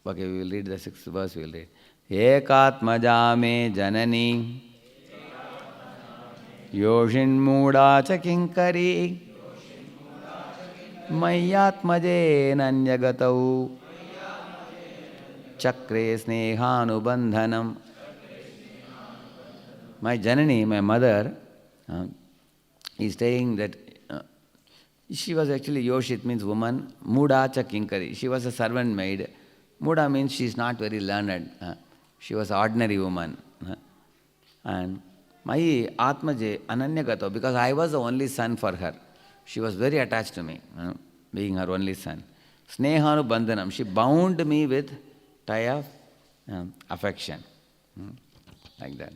Okay, we will read the 6th verse, we will read. Ekatmaja me janani yoshinmuda cha kinkari mayyatmaje nanyagatau chakre snehanubandhanam. My Janani, my mother, is saying that she was actually Yoshi, it means woman, Muda cha kinkari. She was a servant maid. Muda means she is not very learned. She was an ordinary woman. And my Atmaje Ananyagato, because I was the only son for her. She was very attached to me, being her only son. Snehanu Bandhanam, she bound me with tie of affection. Like that.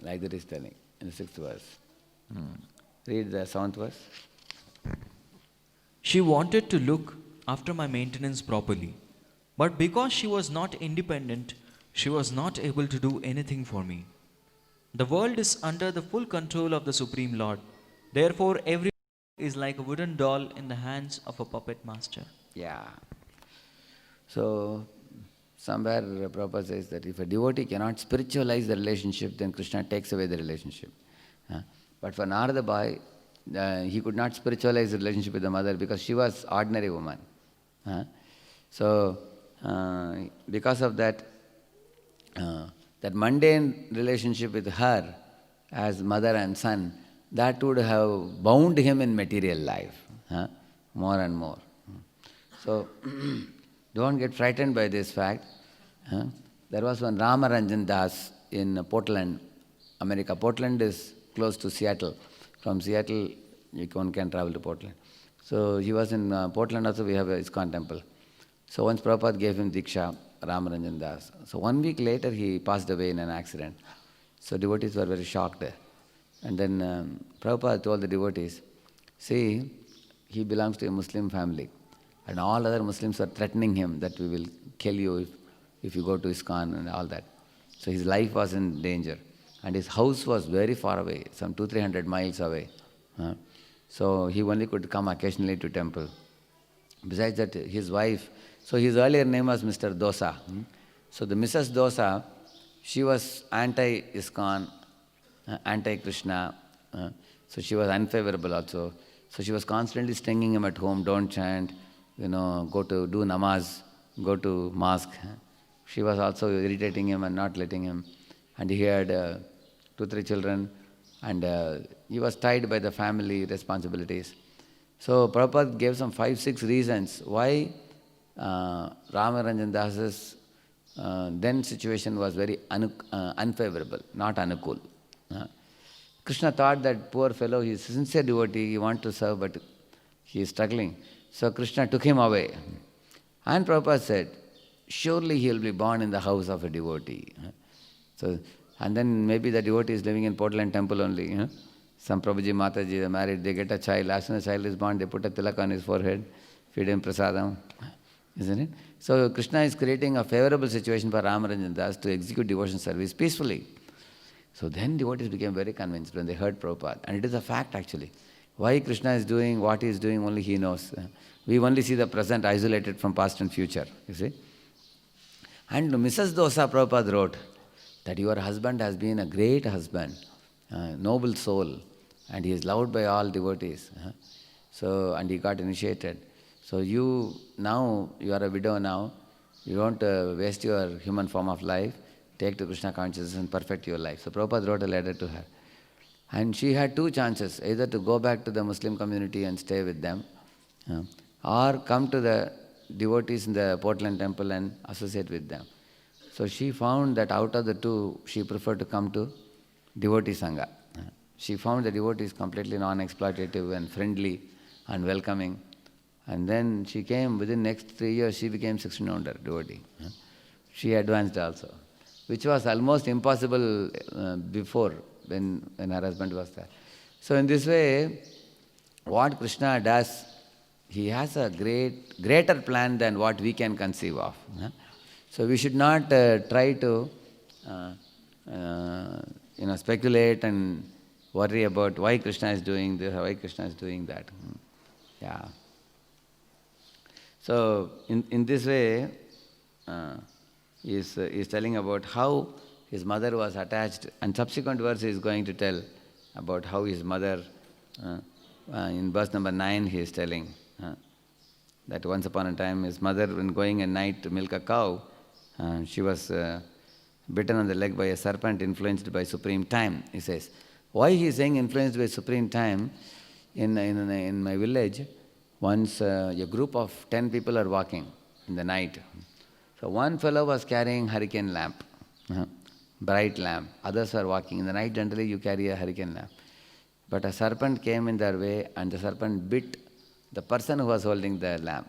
Like that is telling in the 6th verse. Read the 7th verse. She wanted to look after my maintenance properly, but because she was not independent, she was not able to do anything for me. The world is under the full control of the Supreme Lord. Therefore, every is like a wooden doll in the hands of a puppet master. Yeah. So, somewhere Prabhupada says that if a devotee cannot spiritualize the relationship, then Krishna takes away the relationship. But for Narada Bhai, he could not spiritualize the relationship with the mother because she was ordinary woman. So, because of that, that mundane relationship with her as mother and son, that would have bound him in material life more and more. So, don't get frightened by this fact. There was one Ramaranjan Das in Portland, America. Portland is close to Seattle. From Seattle, one can travel to Portland. So he was in Portland also, we have a ISKCON temple. So once Prabhupada gave him Diksha, Ramaranjan Das. So 1 week later, he passed away in an accident. So devotees were very shocked. And then Prabhupada told the devotees, see, he belongs to a Muslim family. And all other Muslims were threatening him that we will kill you if you go to ISKCON and all that. So his life was in danger. And his house was very far away, some 200-300 miles away. So he only could come occasionally to temple. Besides that, his wife, so his earlier name was Mr. Dosa. So the Mrs. Dosa, she was anti-ISKCON, anti-Krishna. So she was unfavorable also. So she was constantly stinging him at home, don't chant, go to do namaz, go to mosque. She was also irritating him and not letting him. And he had 2-3 children, and he was tied by the family responsibilities. So Prabhupada gave some 5-6 reasons why Ramaranjan Das's then situation was very unfavorable, not anukul. Krishna thought that poor fellow, he is a sincere devotee, he wants to serve, but he is struggling. So Krishna took him away. And Prabhupada said, surely he will be born in the house of a devotee. So, and then maybe the devotee is living in Portland temple only. Some Prabhuji, Mataji, they are married, they get a child. As soon as the child is born, they put a tilak on his forehead, feed him prasadam. Isn't it? So Krishna is creating a favorable situation for Ramaranjan Das to execute devotion service peacefully. So then devotees became very convinced when they heard Prabhupada. And it is a fact actually. Why Krishna is doing what he is doing, only he knows. We only see the present isolated from past and future, you see. And Mrs. Dosa Prabhupada wrote that your husband has been a great husband, noble soul, and he is loved by all devotees. So, and he got initiated. So you are a widow now, you don't waste your human form of life, take to Krishna consciousness and perfect your life. So Prabhupada wrote a letter to her. And she had 2 chances, either to go back to the Muslim community and stay with them, or come to the devotees in the Portland temple and associate with them. So she found that out of the 2, she preferred to come to devotee Sangha. She found the devotees completely non-exploitative and friendly and welcoming. And then she came, within next 3 years, she became 1600 devotee. She advanced also, which was almost impossible before when her husband was there. So in this way, what Krishna does, he has a greater plan than what we can conceive of. So we should not try to speculate and worry about why Krishna is doing this, why Krishna is doing that. Yeah. So in this way, he is telling about how his mother was attached, and subsequent verse he is going to tell about how his mother, in verse number 9 he is telling that once upon a time his mother, when going at night to milk a cow, she was bitten on the leg by a serpent influenced by supreme time, he says. Why he is saying influenced by supreme time? In my village, once a group of 10 people are walking in the night. So one fellow was carrying hurricane lamp, bright lamp. Others were walking. In the night generally you carry a hurricane lamp. But a serpent came in their way and the serpent bit the person who was holding the lamp.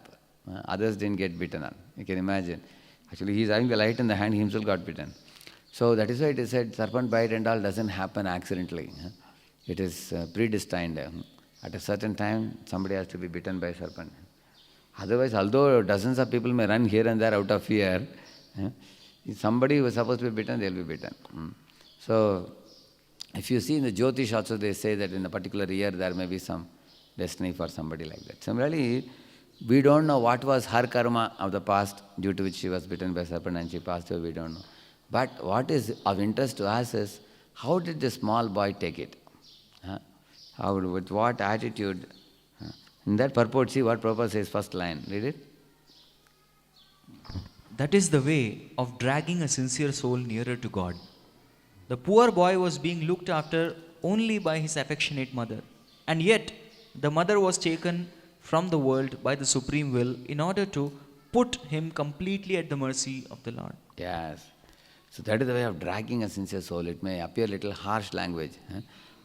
Others didn't get bitten on. You can imagine. Actually he is having the light in the hand, he himself got bitten. So that is why it is said serpent bite and all doesn't happen accidentally. It is predestined. At a certain time, somebody has to be bitten by a serpent. Otherwise, although dozens of people may run here and there out of fear, if somebody who is supposed to be bitten, they will be bitten. So, if you see in the Jyotish also, they say that in a particular year there may be some destiny for somebody like that. Similarly, we don't know what was her karma of the past due to which she was bitten by a serpent and she passed away, we don't know. But what is of interest to us is, how did the small boy take it? With what attitude? In that purport, see what Prabhupada says, first line. Read it. That is the way of dragging a sincere soul nearer to God. The poor boy was being looked after only by his affectionate mother, and yet the mother was taken from the world by the supreme will in order to put him completely at the mercy of the Lord. Yes. So that is the way of dragging a sincere soul. It may appear little harsh language.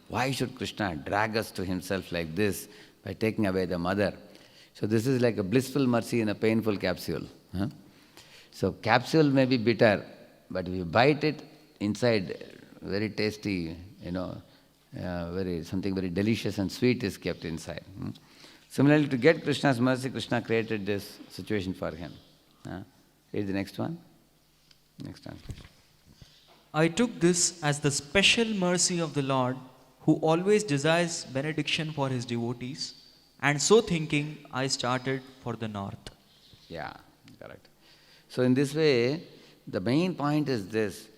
Why should Krishna drag us to himself like this by taking away the mother? So this is like a blissful mercy in a painful capsule. So capsule may be bitter, but if you bite it, inside very tasty, something very delicious and sweet is kept inside. Similarly, to get Krishna's mercy, Krishna created this situation for him. Read the next one. Next translation. I took this as the special mercy of the Lord, who always desires benediction for his devotees, and so thinking, I started for the north. Yeah, correct. So in this way, the main point is this.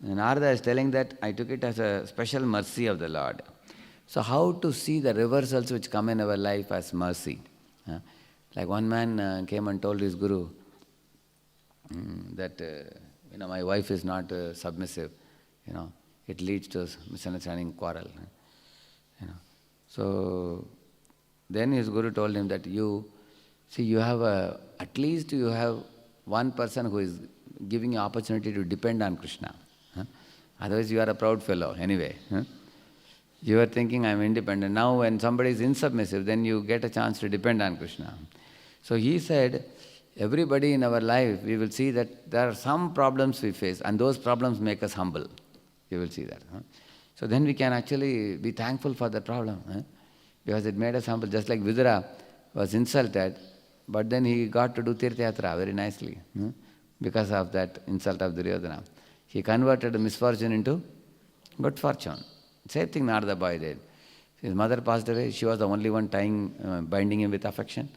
Narada is telling that I took it as a special mercy of the Lord. So how to see the reversals which come in our life as mercy? Like one man came and told his guru that my wife is not submissive. It leads to misunderstanding, quarrel. So then his guru told him that you have at least you have one person who is giving you opportunity to depend on Krishna. Otherwise you are a proud fellow anyway. You are thinking I am independent. Now when somebody is insubmissive, then you get a chance to depend on Krishna. So he said, everybody in our life, we will see that there are some problems we face and those problems make us humble. You will see that. So then we can actually be thankful for the problem. Because it made us humble. Just like Vidura was insulted, but then he got to do Tirtha Yatra very nicely. Because of that insult of Duryodhana. He converted misfortune into good fortune. Same thing Narada Boy did. His mother passed away, she was the only one binding him with affection.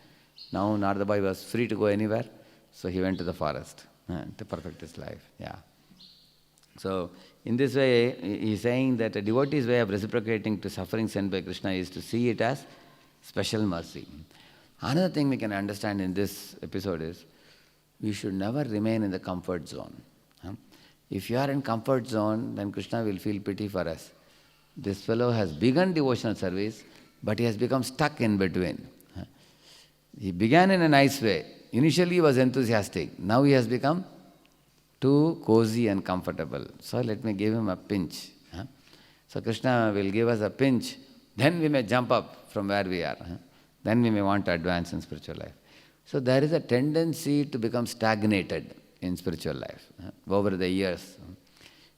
Now Narada Boy was free to go anywhere, so he went to the forest to perfect his life. Yeah. So in this way, he is saying that a devotee's way of reciprocating to suffering sent by Krishna is to see it as special mercy. Another thing we can understand in this episode is, we should never remain in the comfort zone. If you are in comfort zone, then Krishna will feel pity for us. This fellow has begun devotional service, but he has become stuck in between. He began in a nice way. Initially he was enthusiastic. Now he has become too cozy and comfortable. So let me give him a pinch. So Krishna will give us a pinch, then we may jump up from where we are. Then we may want to advance in spiritual life. So there is a tendency to become stagnated in spiritual life over the years.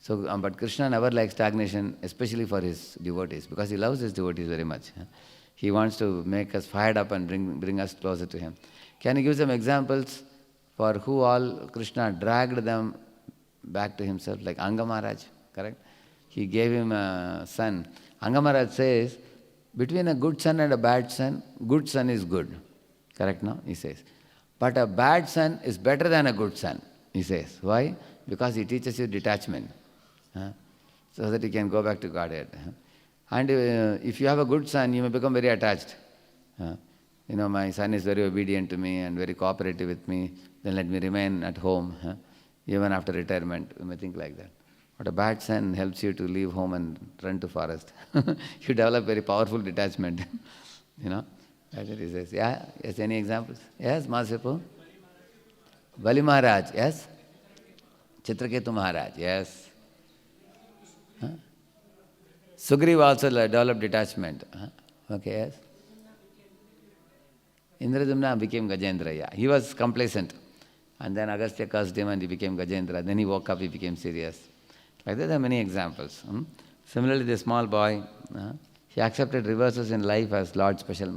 So, but Krishna never likes stagnation, especially for his devotees, because he loves his devotees very much. He wants to make us fired up and bring us closer to him. Can you give some examples for who all Krishna dragged them back to himself, like Anga Maharaj, correct? He gave him a son. Anga Maharaj says, between a good son and a bad son is good. Correct, no? He says. But a bad son is better than a good son, he says. Why? Because he teaches you detachment, so that you can go back to Godhead. And if you have a good son, you may become very attached. My son is very obedient to me and very cooperative with me, then let me remain at home, even after retirement. You may think like that. But a bad son helps you to leave home and run to forest. You develop very powerful detachment. That's what he says. Yeah? Yes, any examples? Yes, Masipu? Bali Maharaj, yes? Chitraketu Maharaj, yes. Sugriva also developed detachment. Okay, yes? Indradumna became Gajendra, yeah. He was complacent. And then Agastya cursed him and he became Gajendra. Then he woke up, he became serious. Like that, there are many examples. Similarly, the small boy, he accepted reverses in life as Lord's special